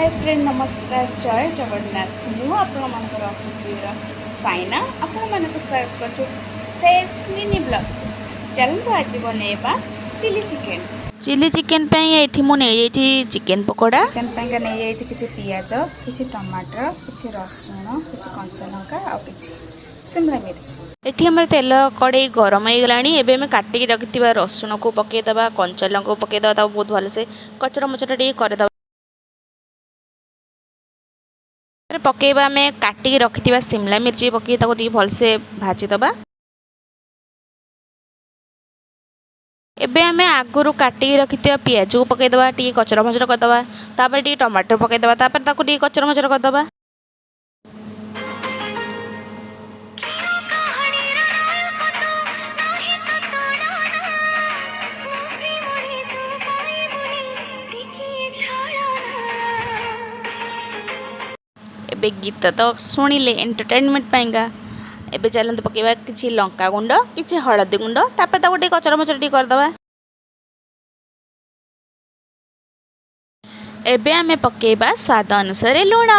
Hi friend नमस्कार जय जगन्नाथ मु आपणकर साइना आपण स्वागत कर फ्रेश मिनी ब्लॉग चलते आज बनैबा चिली चिकेन ये मुझे चिकेन पकोड़ा चिकेन नहीं किसी पियाज किसी टमाटर किसी रसुण किसी कंचा लंका आ शिमला मिर्च एठी हमर तेल कड़े गरम हो गलानी एबे में काटिक रखिथिबा रसुण को पकेदबा कंचा लंका को पकेदबा ता बहुत भल से कचरा मचरा टी करदबा पकेबा में काटिक रखिथिबा शिमला मिर्ची पके ताको टी भल से भाजी दबा एबे हमें आगुरु काटिक रखिथिबा पियाज को पकेदबा टी कचरा मचरा करदबा तापर टी टमाटर पकेदबा तापर ताको टी कचरा मचरा करदबा एबे गीत तो शुणिले एंटरटेनमेंट पाइंगा एबे चलते पकेबा किछि लंका गुंड किछि हळदी गुंड तापर ताको टी कचरा मचरा टी करदबा एबे हमें पकेबा स्वाद अनुसार लूण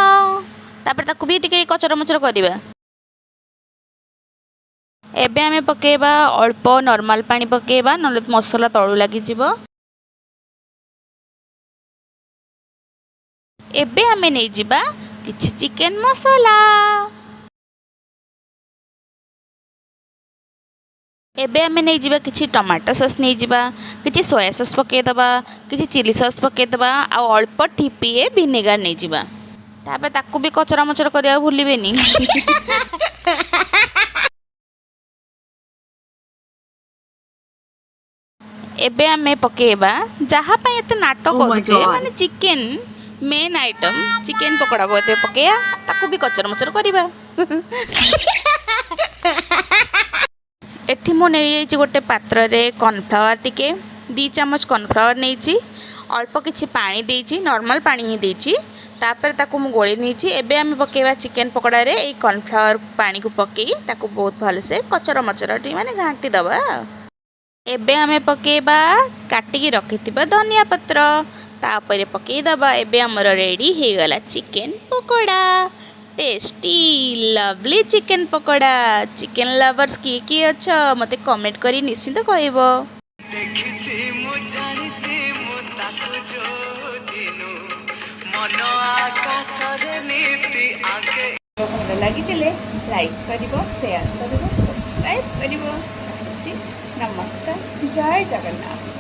तापर ताको भी टिके कचरा मचरा करबा एबे हमें पकेबा अल्प नॉर्मल पानी पकेबा नले मसाला तळु लागि जिवो एबे हमें नै जिबा किछि चिकेन मसाला एबे हमें नहीं जिबा किछि टमाटो सॉस नहीं जिबा किछि सोया सॉस पके दबा किछि चिली सॉस पके दबा आ अल्प टिपिए विनेगर नहीं जिबा ताबे ताकू भी कचरा मचरा करिया भूलिबेनी एबे हमें पकेबा जहा पय एते नाटक करूचे माने chicken main item chicken pakora को एते पकेया ताकू भी कचरा मचरा करिबा एठी मो नहीं गोटे पात्र रे कॉर्नफ्लावर टिके 2 चम्मच कॉर्नफ्लावर नहीं अल्प किछि पानी देछि नॉर्मल पानी ही देछि तापर ताकू मु गोली नहीं एबे हम पकेबा चिकेन पकोड़ा रे ए कॉर्नफ्लावर पानी को पकेई ताकू बहुत भल से कचरा मचरा टी माने घांटी दबा एबे हमें पकेबा काटिकी रखिथिबा धनिया पत्र तापर पकई दबा एबे हमर रेडी हे गला chicken pakora tasty lovely chicken pakora chicken lovers किए अच्छा मते कमेंट करी निश्चिंत कहबो देखिछि मु जानिछि मु ताकु जो दिनु मन आकाश रे नीति आके भल लागितिले लाइक करिवो शेयर करिवो सब्सक्राइब करिवो नमस्कार जय जगन्नाथ।